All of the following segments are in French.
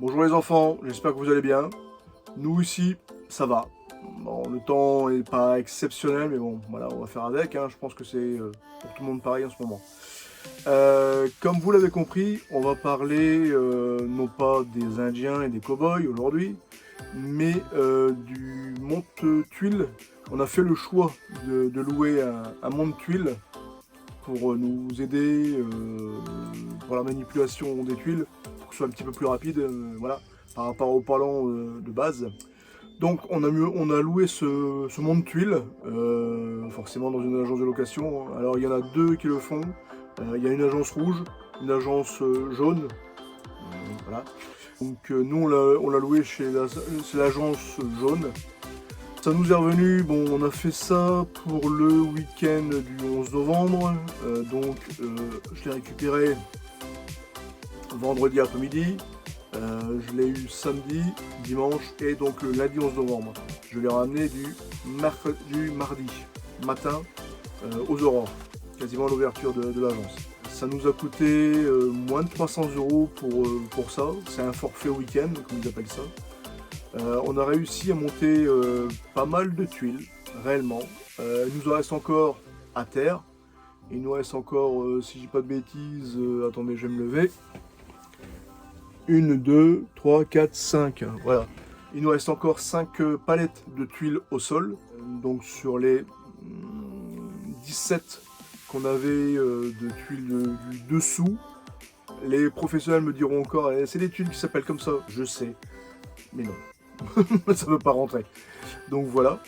Bonjour les enfants, j'espère que vous allez bien. Nous ici, ça va. Bon, le temps n'est pas exceptionnel, mais bon, voilà, on va faire avec. Hein. Je pense que c'est pour tout le monde pareil en ce moment. Comme vous l'avez compris, on va parler non pas des Indiens et des cow-boys aujourd'hui, mais du monte-tuiles. On a fait le choix de louer un monte-tuiles pour nous aider pour la manipulation des tuiles, pour que ce soit un petit peu plus rapide, voilà, par rapport aux parlants de base. Donc on a loué ce monte-tuiles, forcément dans une agence de location. Alors il y en a deux qui le font. Il y a une agence rouge, une agence jaune. Voilà. Donc nous on l'a loué chez l'agence jaune. Ça nous est revenu, bon on a fait ça pour le week-end du 11 novembre, je l'ai récupéré vendredi après-midi, je l'ai eu samedi, dimanche et donc le lundi 11 novembre. Je l'ai ramené du mardi matin aux aurores, quasiment à l'ouverture de l'agence. Ça nous a coûté moins de 300 € pour ça, c'est un forfait week-end comme ils appellent ça. On a réussi à monter pas mal de tuiles, réellement. Il nous en reste encore à terre. Il nous reste encore, si je dis pas de bêtises, attendez, je vais me lever. 1, 2, 3, 4, 5. Voilà. Il nous reste encore 5 palettes de tuiles au sol. Donc sur les 17 qu'on avait de tuiles du dessous, les professionnels me diront encore, c'est des tuiles qui s'appellent comme ça. Je sais, mais non. Ça ne veut pas rentrer. Donc voilà.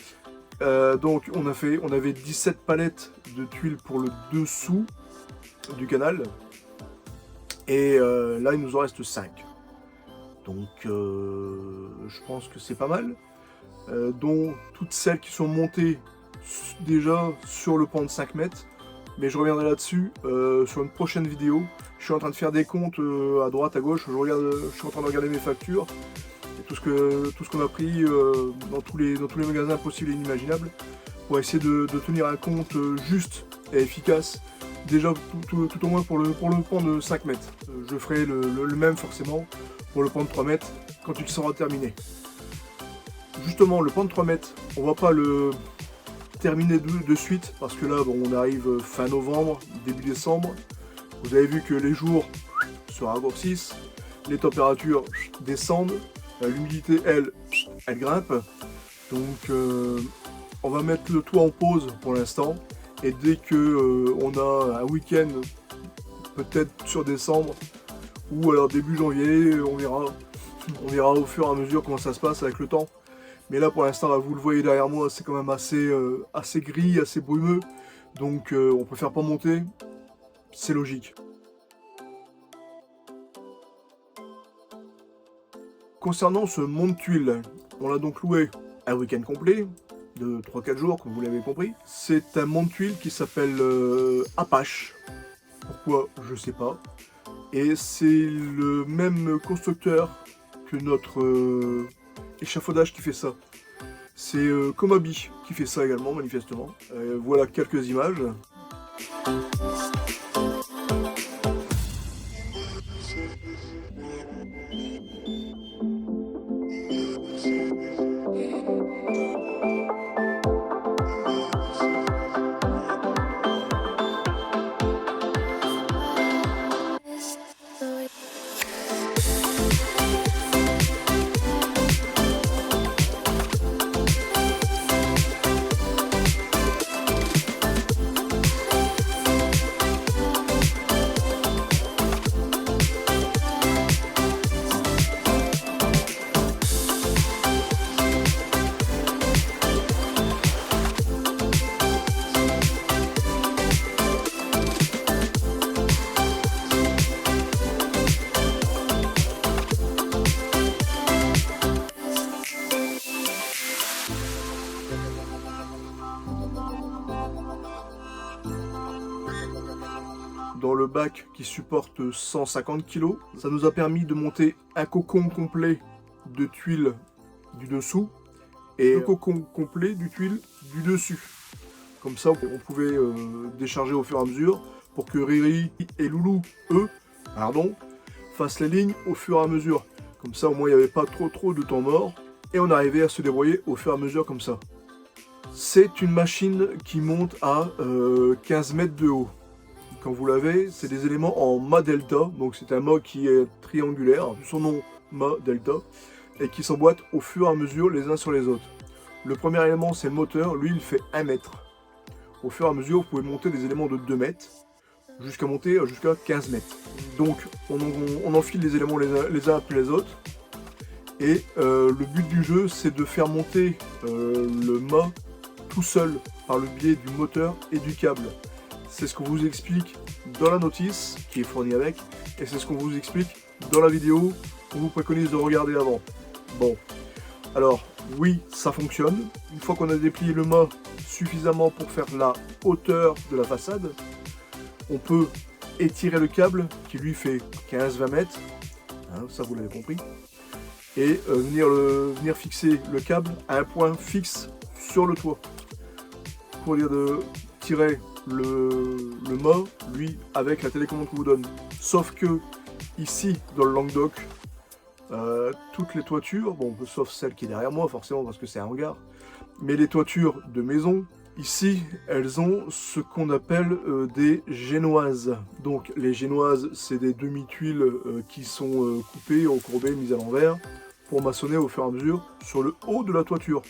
Donc on avait 17 palettes de tuiles pour le dessous du canal. Et là, il nous en reste 5. Donc je pense que c'est pas mal. Dont toutes celles qui sont montées déjà sur le pan de 5 mètres. Mais je reviendrai là-dessus sur une prochaine vidéo. Je suis en train de faire des comptes à droite, à gauche. Je suis en train de regarder mes factures. Tout ce qu'on a pris dans tous les magasins possibles et inimaginables pour essayer de tenir un compte juste et efficace, déjà tout au moins pour le pan de 5 mètres. Je ferai le même forcément pour le pan de 3 mètres quand il sera terminé. Justement, le pan de 3 mètres, on va pas le terminer de suite parce que là, bon, on arrive fin novembre, début décembre. Vous avez vu que les jours se raccourcissent, les températures descendent. L'humidité, elle grimpe. Donc on va mettre le tout en pause pour l'instant. Et dès que on a un week-end, peut-être sur décembre, ou alors début janvier, on verra au fur et à mesure comment ça se passe avec le temps. Mais là pour l'instant, vous le voyez derrière moi, c'est quand même assez gris, assez brumeux. Donc on préfère pas monter, c'est logique. Concernant ce monte-tuiles, on l'a donc loué un week-end complet, de 3-4 jours, comme vous l'avez compris. C'est un monte-tuiles qui s'appelle Apache. Pourquoi, je sais pas. Et c'est le même constructeur que notre échafaudage qui fait ça. C'est Komabi qui fait ça également, manifestement. Voilà quelques images. Dans le bac qui supporte 150 kg. Ça nous a permis de monter un cocon complet de tuiles du dessous et le cocon complet du tuile du dessus. Comme ça, on pouvait décharger au fur et à mesure pour que Riri et Loulou, eux, fassent les lignes au fur et à mesure. Comme ça, au moins, il n'y avait pas trop de temps mort. Et on arrivait à se débrouiller au fur et à mesure comme ça. C'est une machine qui monte à 15 mètres de haut. Quand vous l'avez, c'est des éléments en mât delta. Donc c'est un mât qui est triangulaire, son nom mât delta, et qui s'emboîte au fur et à mesure les uns sur les autres. Le premier élément, c'est le moteur. Lui, il fait 1 mètre. Au fur et à mesure, vous pouvez monter des éléments de 2 mètres, jusqu'à monter jusqu'à 15 mètres. Donc on enfile les éléments les uns après les autres. Et le but du jeu, c'est de faire monter le mât tout seul par le biais du moteur et du câble. C'est ce qu'on vous explique dans la notice qui est fournie avec, et c'est ce qu'on vous explique dans la vidéo qu'on vous préconise de regarder avant. Bon, alors oui, ça fonctionne. Une fois qu'on a déplié le mât suffisamment pour faire la hauteur de la façade, on peut étirer le câble qui lui fait 15-20 mètres, hein, ça vous l'avez compris, et venir fixer le câble à un point fixe sur le toit. Pour dire de tirer le mât, lui, avec la télécommande qu'on vous donne. Sauf que, ici, dans le Languedoc, toutes les toitures, bon, sauf celle qui est derrière moi, forcément, parce que c'est un hangar, mais les toitures de maison, ici, elles ont ce qu'on appelle des génoises. Donc, les génoises, c'est des demi-tuiles qui sont coupées, recourbées, mises à l'envers, pour maçonner au fur et à mesure sur le haut de la toiture.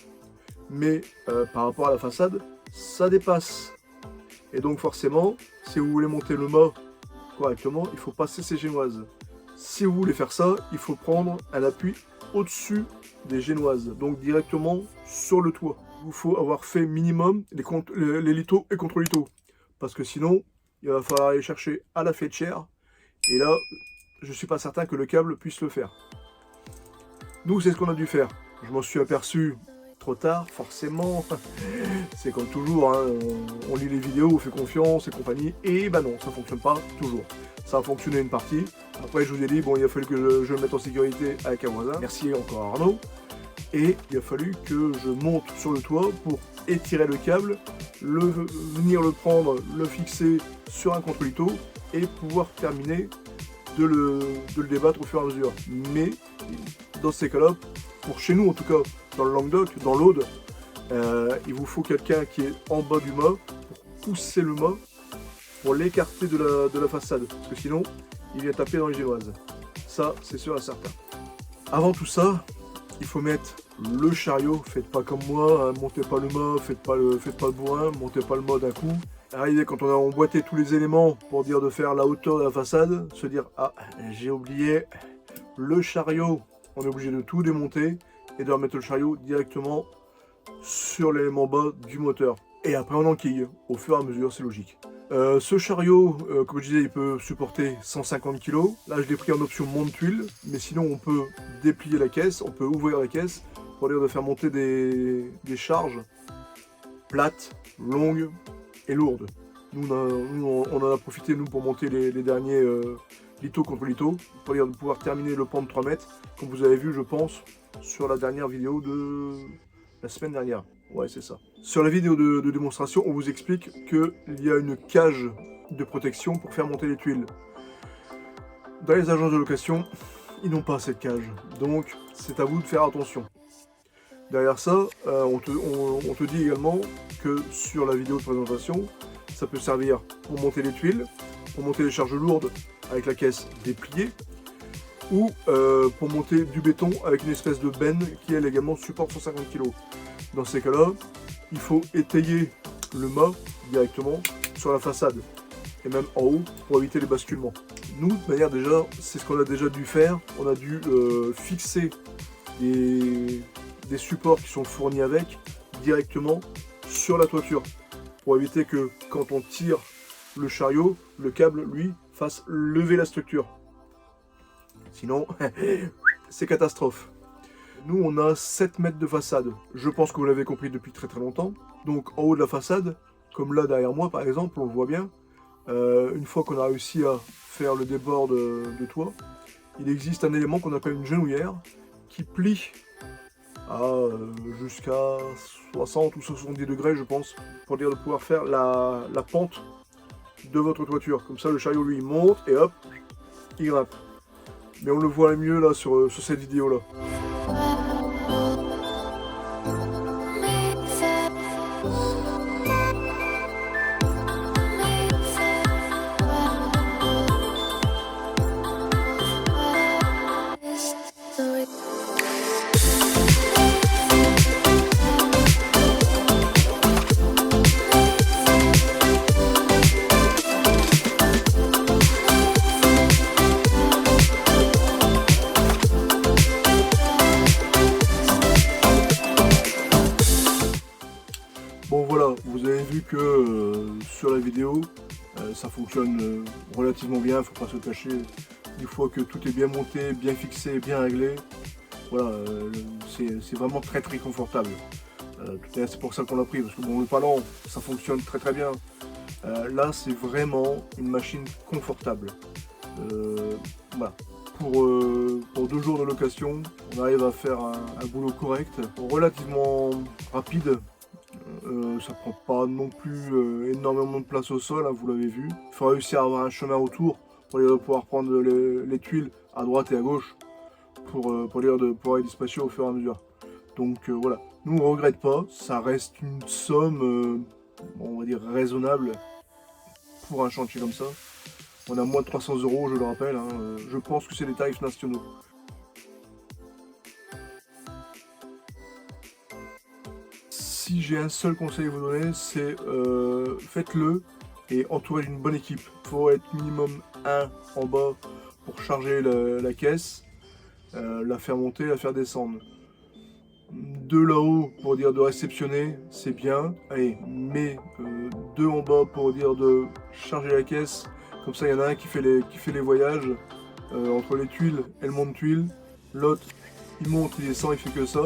Mais par rapport à la façade, ça dépasse. Et donc forcément, si vous voulez monter le mât correctement, il faut passer ces génoises. Si vous voulez faire ça, il faut prendre un appui au-dessus des génoises, donc directement sur le toit. Il faut avoir fait minimum les litos et contre-litos, parce que sinon, il va falloir aller chercher à la fléchère, et là, je ne suis pas certain que le câble puisse le faire. Nous, c'est ce qu'on a dû faire. Je m'en suis aperçu trop tard, forcément. C'est comme toujours, hein, on lit les vidéos, on fait confiance et compagnie, et bah non, ça fonctionne pas toujours. Ça a fonctionné une partie. Après, je vous ai dit, bon, il a fallu que je le mette en sécurité avec un voisin. Merci encore à Arnaud. Et il a fallu que je monte sur le toit pour étirer le câble, venir le prendre, le fixer sur un contre-lito et pouvoir terminer de le débattre au fur et à mesure. Mais dans ces cas-là, pour chez nous en tout cas, dans le Languedoc, dans l'Aude, il vous faut quelqu'un qui est en bas du mât pour pousser le mât pour l'écarter de la façade, parce que sinon il vient taper dans les génoises. Ça, c'est sûr et certain. Avant tout ça, il faut mettre le chariot. Faites pas comme moi, hein, montez pas le mât, faites pas le bourrin, montez pas le mât d'un coup. Arrivé quand on a emboîté tous les éléments pour dire de faire la hauteur de la façade, se dire ah j'ai oublié le chariot, on est obligé de tout démonter et de remettre le chariot directement sur l'élément bas du moteur. Et après on enquille, au fur et à mesure, c'est logique. Ce chariot, comme je disais, il peut supporter 150 kg. Là, je l'ai pris en option monte-tuile, mais sinon on peut déplier la caisse, on peut ouvrir la caisse pour dire de faire monter des charges plates, longues et lourdes. Nous, on en a profité, nous, pour monter les derniers litos contre litos, pour dire de pouvoir terminer le pont de 3 mètres, comme vous avez vu, je pense, sur la dernière vidéo de la semaine dernière. Ouais, c'est ça. Sur la vidéo de démonstration, on vous explique qu'il y a une cage de protection pour faire monter les tuiles. Dans les agences de location, ils n'ont pas cette cage. Donc, c'est à vous de faire attention. Derrière ça, on te dit également que sur la vidéo de présentation, ça peut servir pour monter les tuiles, pour monter les charges lourdes avec la caisse dépliée, ou pour monter du béton avec une espèce de benne qui elle également supporte 150 kg. Dans ces cas-là, il faut étayer le mât directement sur la façade et même en haut pour éviter les basculements. Nous, de manière déjà, c'est ce qu'on a déjà dû faire. On a dû fixer des supports qui sont fournis avec directement sur la toiture pour éviter que quand on tire le chariot, le câble, lui, fasse lever la structure. Sinon, c'est catastrophe. Nous, on a 7 mètres de façade. Je pense que vous l'avez compris depuis très longtemps. Donc, en haut de la façade, comme là derrière moi par exemple, on le voit bien, une fois qu'on a réussi à faire le débord de toit, il existe un élément qu'on appelle une genouillère qui plie à jusqu'à 60 ou 70 degrés, je pense, pour dire de pouvoir faire la pente de votre toiture. Comme ça, le chariot, lui, monte et hop, il grimpe. Mais on le voit mieux là sur cette vidéo là. Bon voilà, vous avez vu que sur la vidéo, ça fonctionne relativement bien, faut pas se cacher. Une fois que tout est bien monté, bien fixé, bien réglé, voilà, c'est vraiment très très confortable. C'est pour ça qu'on l'a pris, parce que bon, le Palan, ça fonctionne très très bien. Là, c'est vraiment une machine confortable. Voilà. Pour 2 jours de location, on arrive à faire un boulot correct, relativement rapide. Ça prend pas non plus énormément de place au sol, hein, vous l'avez vu. Il faut réussir à avoir un chemin autour pour pouvoir prendre les tuiles à droite et à gauche pour pouvoir les dispatcher au fur et à mesure. Donc voilà, nous on regrette pas, ça reste une somme, on va dire raisonnable pour un chantier comme ça. On a moins de 300 €, je le rappelle, hein, je pense que c'est des tarifs nationaux. Si j'ai un seul conseil à vous donner, c'est faites-le et entourez d'une bonne équipe. Il faut être minimum 1 en bas pour charger la caisse, la faire monter, la faire descendre. 2 là-haut pour dire de réceptionner, c'est bien. Allez, mais 2 en bas pour dire de charger la caisse. Comme ça, il y en a un qui fait les voyages entre les tuiles et le monte-tuiles. L'autre, il monte, il descend, il fait que ça.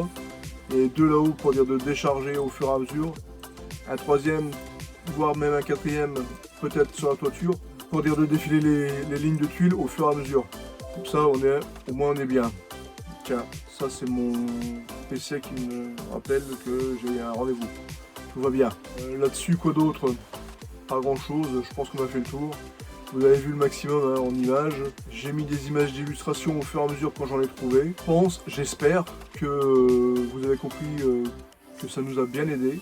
Et 2 là-haut pour dire de décharger au fur et à mesure. Un troisième, voire même un quatrième, peut-être sur la toiture, pour dire de défiler les lignes de tuiles au fur et à mesure. Comme ça, au moins on est bien. Tiens, ça c'est mon PC qui me rappelle que j'ai un rendez-vous. Tout va bien. Là-dessus, quoi d'autre? Pas grand-chose, je pense qu'on a fait le tour. Vous avez vu le maximum hein, en images. J'ai mis des images d'illustration au fur et à mesure quand j'en ai trouvé. J'espère que vous avez compris que ça nous a bien aidé,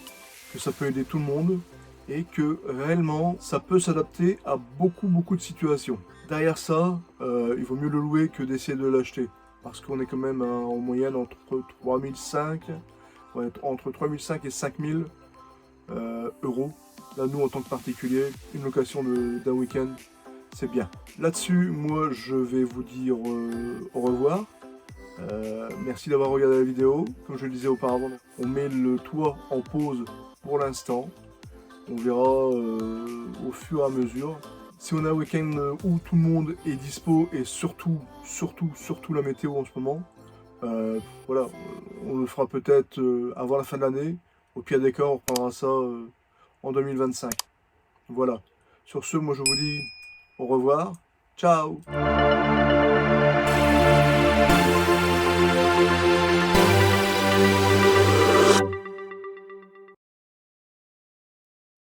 que ça peut aider tout le monde et que réellement ça peut s'adapter à beaucoup de situations. Derrière ça, il vaut mieux le louer que d'essayer de l'acheter parce qu'on est quand même en moyenne entre 3005 et 5000 euros. Là, nous, en tant que particulier, une location d'un week-end, c'est bien. Là-dessus, moi, je vais vous dire au revoir. Merci d'avoir regardé la vidéo. Comme je le disais auparavant, on met le toit en pause pour l'instant. On verra au fur et à mesure. Si on a un week-end où tout le monde est dispo et surtout la météo en ce moment, voilà, on le fera peut-être avant la fin de l'année. Au pire des cas, on reprendra ça en 2025. Voilà. Sur ce, moi je vous dis au revoir. Ciao!